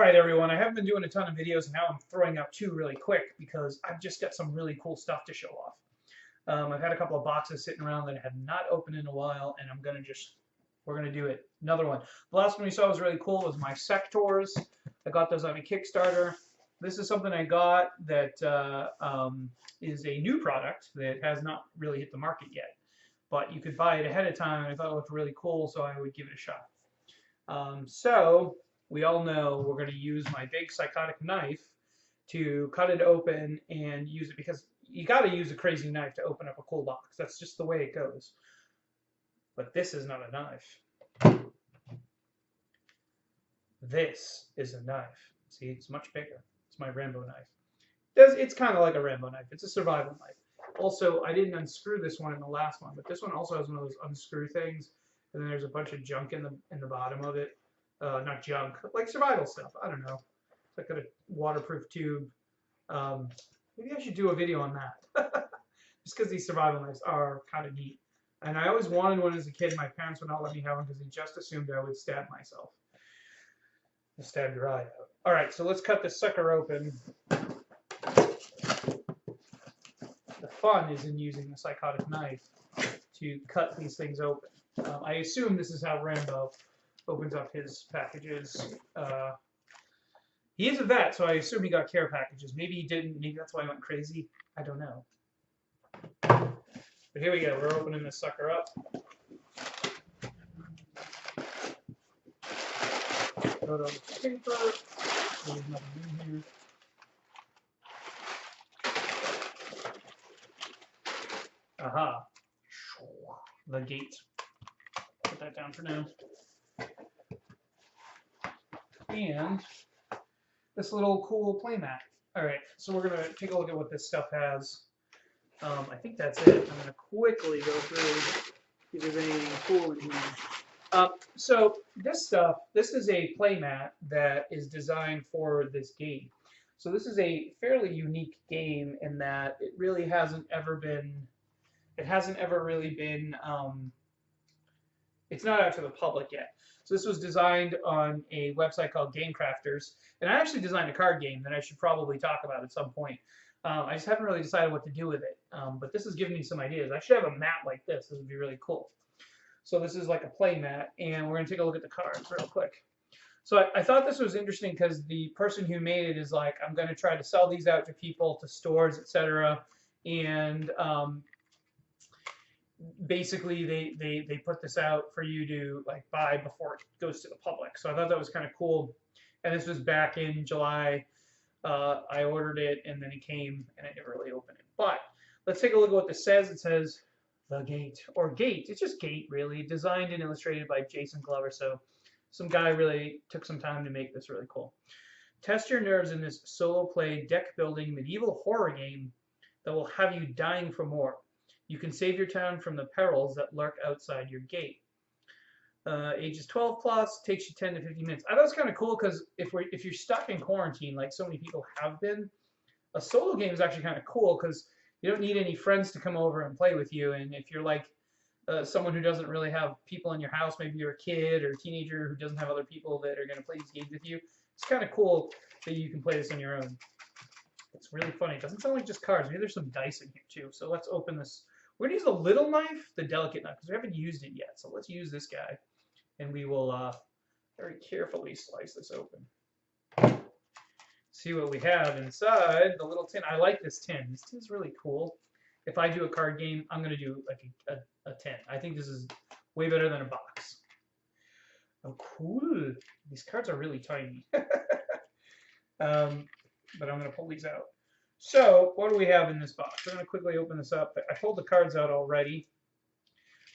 Alright everyone, I haven't been doing a ton of videos and now I'm throwing up two really quick because I've just got some really cool stuff to show off. I've had a couple of boxes sitting around that I have not opened in a while and we're gonna do it. Another one. The last one we saw was really cool, was my sectors. I got those on a Kickstarter. This is something I got that is a new product that has not really hit the market yet. But you could buy it ahead of time and I thought it looked really cool, so I would give it a shot. So we all know we're going to use my big psychotic knife to cut it open and use it, because you got to use a crazy knife to open up a cool box. That's just the way it goes. But this is not a knife. This is a knife. See, it's much bigger. It's my Rambo knife. It's kind of like a Rambo knife. It's a survival knife. Also, I didn't unscrew this one in the last one, but this one also has one of those unscrew things, and then there's a bunch of junk in the bottom of it. Not junk, like survival stuff. I don't know. It's like a waterproof tube. Maybe I should do a video on that. Just because these survival knives are kind of neat. And I always wanted one as a kid. My parents would not let me have one because they just assumed I would stab myself. I'll stab your eye out. Alright, so let's cut this sucker open. The fun is in using the psychotic knife to cut these things open. I assume this is how Rambo opens up his packages. He is a vet, so I assume he got care packages. Maybe he didn't. Maybe that's why he went crazy. I don't know. But here we go. We're opening this sucker up. Put on the paper. There's nothing in here. Aha. The gate. Put that down for now. And this little cool playmat. Alright, so we're going to take a look at what this stuff has. I think that's it. I'm going to quickly go through if there's anything cool in here. So this stuff, this is a playmat that is designed for this game. So this is a fairly unique game in that it really hasn't ever been, it's not out to the public yet. So this was designed on a website called Game Crafters, and I actually designed a card game that I should probably talk about at some point. I just haven't really decided what to do with it, but this has given me some ideas. I should have a mat like this. This would be really cool. So this is like a play mat, and we're going to take a look at the cards real quick. So I thought this was interesting because the person who made it is like, I'm going to try to sell these out to people, to stores, etc. And basically they put this out for you to like buy before it goes to the public. So I thought that was kind of cool. And this was back in July. I ordered it and then it came and I never really opened it. But let's take a look at what this says. It says The Gate, or Gate. It's just Gate, really. Designed and illustrated by Jason Glover. So some guy really took some time to make this really cool. Test your nerves in this solo play deck building medieval horror game that will have you dying for more. You can save your town from the perils that lurk outside your gate. Ages 12 plus, takes you 10 to 15 minutes. I thought it was kind of cool because if you're stuck in quarantine, like so many people have been, a solo game is actually kind of cool because you don't need any friends to come over and play with you. And if you're like someone who doesn't really have people in your house, maybe you're a kid or a teenager who doesn't have other people that are going to play these games with you, it's kind of cool that you can play this on your own. It's really funny. It doesn't sound like just cards. Maybe there's some dice in here too. So let's open this. We're going to use the little knife, the delicate knife, because we haven't used it yet. So let's use this guy, and we will very carefully slice this open. See what we have inside the little tin. I like this tin. This tin is really cool. If I do a card game, I'm going to do like a tin. I think this is way better than a box. Oh, cool. These cards are really tiny. But I'm going to pull these out. So, what do we have in this box? We're going to quickly open this up. I pulled the cards out already.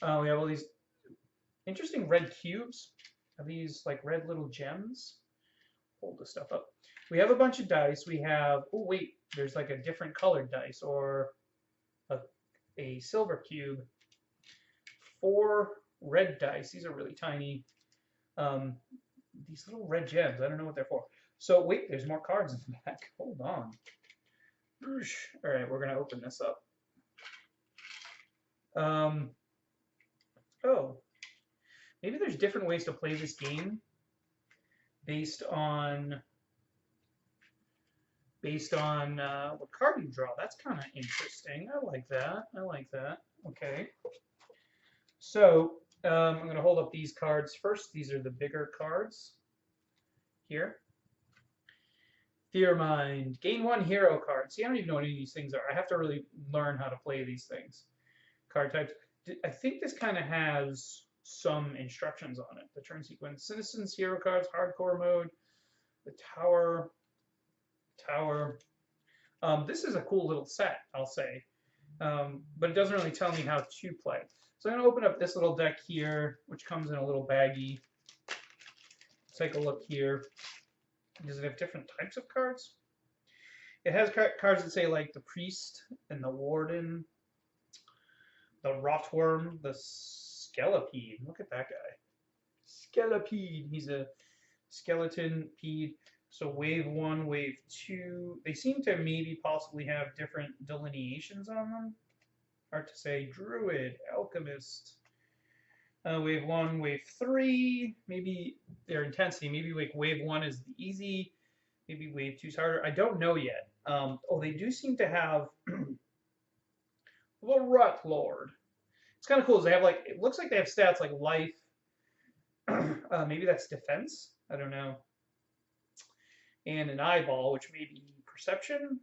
We have all these interesting red cubes. Are these like red little gems? Hold this stuff up. We have a bunch of dice. We have, oh wait, there's like a different colored dice, or a silver cube. 4 red dice. These are really tiny. These little red gems. I don't know what they're for. So wait, there's more cards in the back. Hold on. All right, we're going to open this up. Oh, maybe there's different ways to play this game based on based on what card you draw. That's kind of interesting. I like that. I like that. Okay. So I'm going to hold up these cards first. These are the bigger cards here. Fear Mind. Gain 1 hero card. See, I don't even know what any of these things are. I have to really learn how to play these things. Card types. I think this kind of has some instructions on it. The turn sequence. Citizens, hero cards, hardcore mode. The tower. This is a cool little set, I'll say. But it doesn't really tell me how to play. So I'm going to open up this little deck here, which comes in a little baggie. Take a look here. Does it have different types of cards? It has cards that say like the Priest and the Warden, the Rotworm, the Skelepede. Look at that guy. Skelepede. He's a skeleton pede. So wave 1, wave 2. They seem to maybe possibly have different delineations on them. Hard to say. Druid, Alchemist. Wave 1, wave 3, maybe their intensity. Maybe like wave 1 is the easy, maybe wave 2 is harder. I don't know yet. Oh, they do seem to have the Rut Lord. It's kind of cool. They have like, it looks like they have stats like life. Maybe that's defense. I don't know. And an eyeball, which may be perception.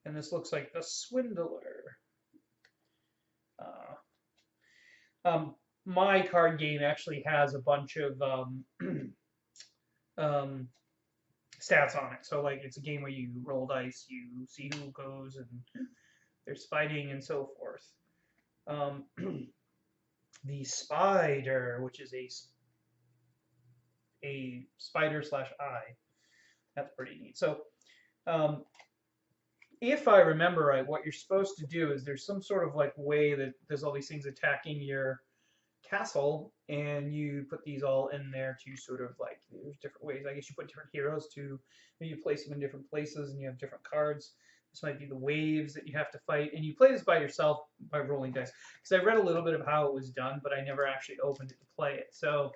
And this looks like the Swindler. My card game actually has a bunch of stats on it. So like it's a game where you roll dice, you see who goes, and there's fighting and so forth. The Spider, which is a spider / eye. That's pretty neat. So if I remember right, what you're supposed to do is there's some sort of like way that there's all these things attacking your castle, and you put these all in there to sort of like, there's different ways. I guess you put different heroes to, maybe you place them in different places and you have different cards. This might be the waves that you have to fight, and you play this by yourself by rolling dice. Because I read a little bit of how it was done, but I never actually opened it to play it. So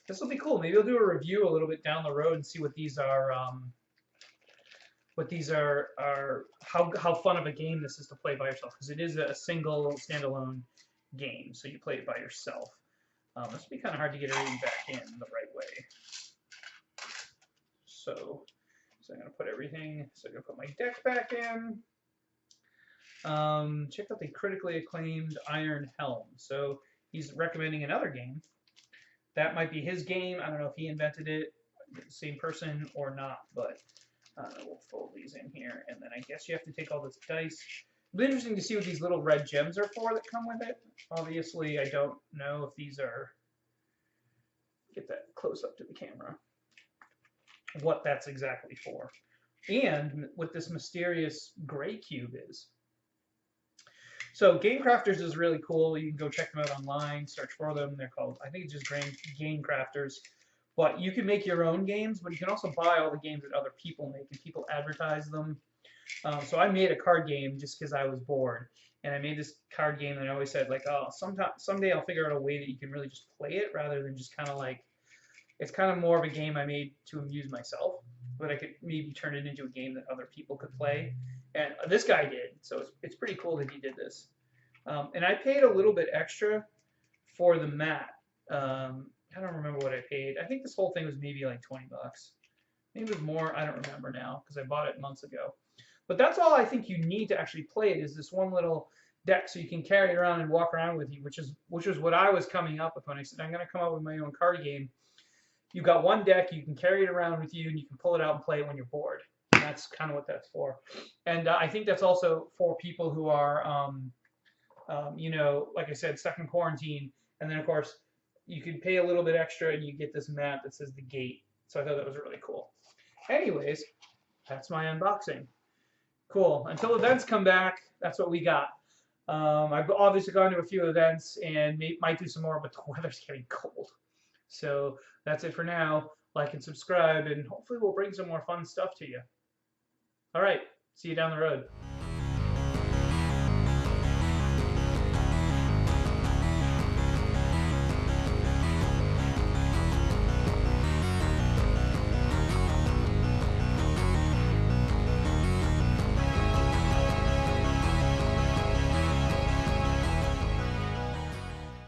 this will be cool. Maybe I'll do a review a little bit down the road and see what these are. How fun of a game this is to play by yourself, because it is a single standalone game, so you play it by yourself. This will be kind of hard to get everything back in the right way. So I'm going to put everything. So I'm going to put my deck back in. Check out the critically acclaimed Iron Helm. So he's recommending another game. That might be his game. I don't know if he invented it, same person or not, but we'll fold these in here, and then I guess you have to take all this dice. It'll be interesting to see what these little red gems are for that come with it. Obviously, I don't know if these are, get that close up to the camera, what that's exactly for. And what this mysterious gray cube is. So Game Crafters is really cool. You can go check them out online, search for them. They're called, I think it's just Game Crafters. But you can make your own games, but you can also buy all the games that other people make, and people advertise them. So I made a card game just because I was bored, and I made this card game, and I always said like, oh, someday I'll figure out a way that you can really just play it rather than just kind of like, it's kind of more of a game I made to amuse myself, but I could maybe turn it into a game that other people could play, and this guy did. So it's pretty cool that he did this, and I paid a little bit extra for the mat. I don't remember what I paid. I think this whole thing was maybe like 20 bucks. Maybe it was more. I don't remember now because I bought it months ago. But that's all I think you need to actually play it, is this one little deck, so you can carry it around and walk around with you, which was what I was coming up with when I said I'm going to come up with my own card game. You've got one deck, you can carry it around with you, and you can pull it out and play it when you're bored. And that's kind of what that's for. And I think that's also for people who are, you know, like I said, stuck in quarantine. And then, of course, you can pay a little bit extra, and you get this mat that says The Gate. So I thought that was really cool. Anyways, that's my unboxing. Cool. Until events come back, that's what we got. I've obviously gone to a few events and might do some more, but the weather's getting cold. So that's it for now. Like and subscribe, and hopefully we'll bring some more fun stuff to you. All right. See you down the road.